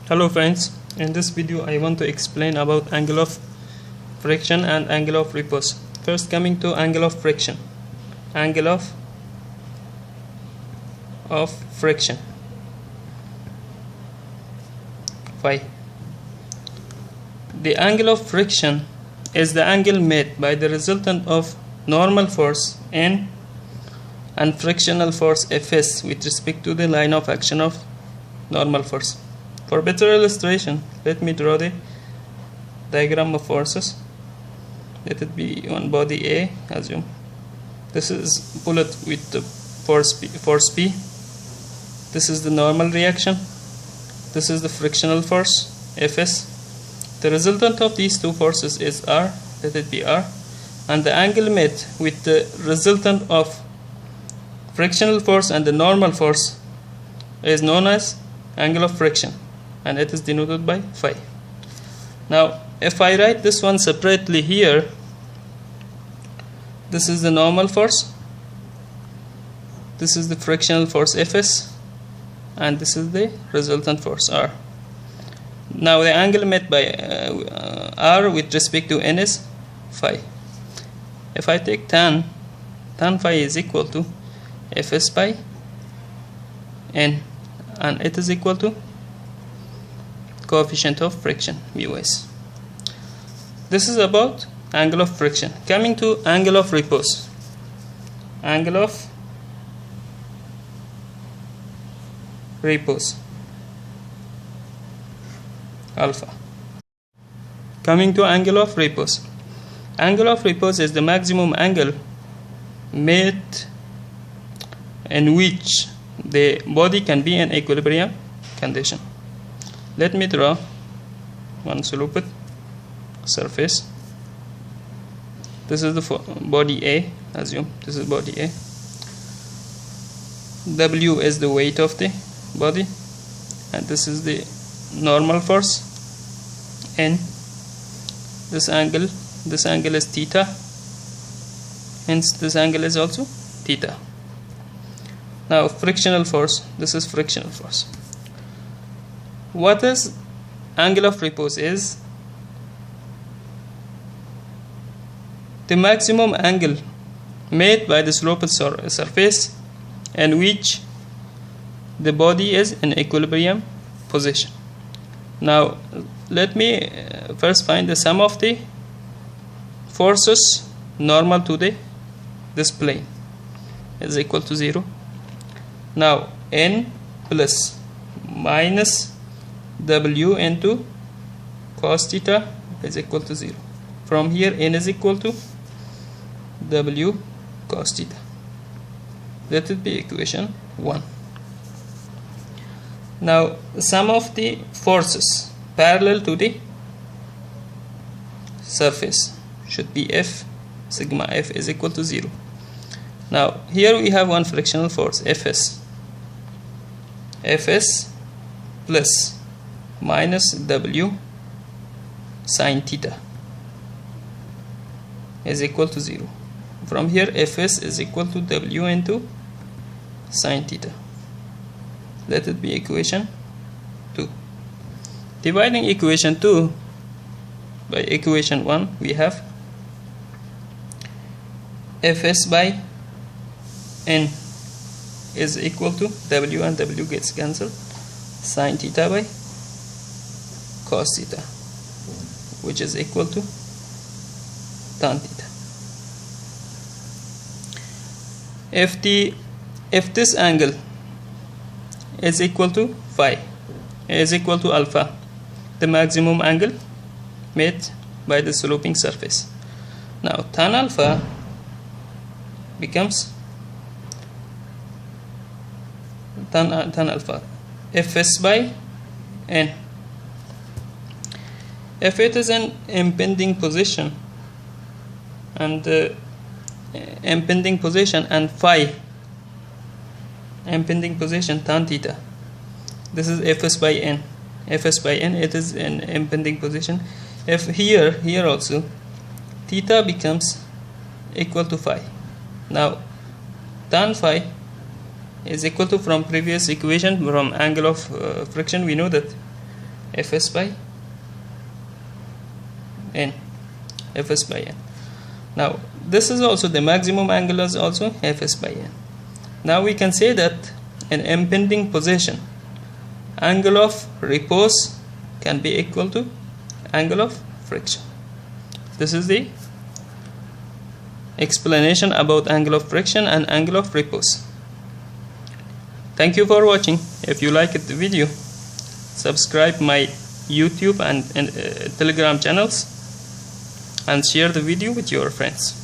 Hello friends, in this video I want to explain about angle of friction and angle of repose. First, coming to angle of friction. Angle of friction phi. The angle of friction is the angle made by the resultant of normal force N and frictional force Fs with respect to the line of action of normal force. For better illustration, let me draw the diagram of forces. Let it be on body A. Assume this is bullet with the force P. This is the normal reaction. This is the frictional force Fs. The resultant of these two forces is R. Let it be R. And the angle made with the resultant of frictional force and the normal force is known as angle of friction, and it is denoted by phi. Now if I write this one separately here, this is the normal force, this is the frictional force Fs, and this is the resultant force R. Now the angle made by R with respect to N is phi. If I take tan phi is equal to Fs by N, and it is equal to coefficient of friction μs. This is about angle of friction. Coming to angle of repose. Angle of repose alpha. Coming to angle of repose. Angle of repose is the maximum angle made in which the body can be in equilibrium condition. Let me draw one sloped surface. This is the body A. Assume this is body A. W is the weight of the body, and this is the normal force N. This angle is theta, hence this angle is also theta. Now frictional force, this is frictional force. What is angle of repose is the maximum angle made by the sloped surface in which the body is in equilibrium position. Now let me first find the sum of the forces normal to this plane is equal to 0. Now N plus minus W into cos theta is equal to 0. From here N is equal to W cos theta. Let it be equation 1. Now the sum of the forces parallel to the surface should be F. Sigma F is equal to 0. Now here we have one frictional force Fs plus minus W sin theta is equal to 0. From here Fs is equal to W into sin theta. Let it be equation 2. Dividing equation 2 by equation 1, we have Fs by N is equal to W, and W gets cancelled, sin theta by cos theta, which is equal to tan theta. If this angle is equal to phi, is equal to alpha, the maximum angle made by the sloping surface. Now tan alpha becomes tan alpha Fs by N. If it is an impending position and phi impending position tan theta, this is Fs by N. Fs by N, it is an impending position. If here also theta becomes equal to phi. Now tan phi is equal to, from previous equation, from angle of friction, we know that Fs by n. Fs by n. Now this is also the maximum angle is also Fs by n. Now we can say that in impending position, angle of repose can be equal to angle of friction. This is the explanation about angle of friction and angle of repose. Thank you for watching. If you liked the video, subscribe my YouTube and Telegram channels and share the video with your friends.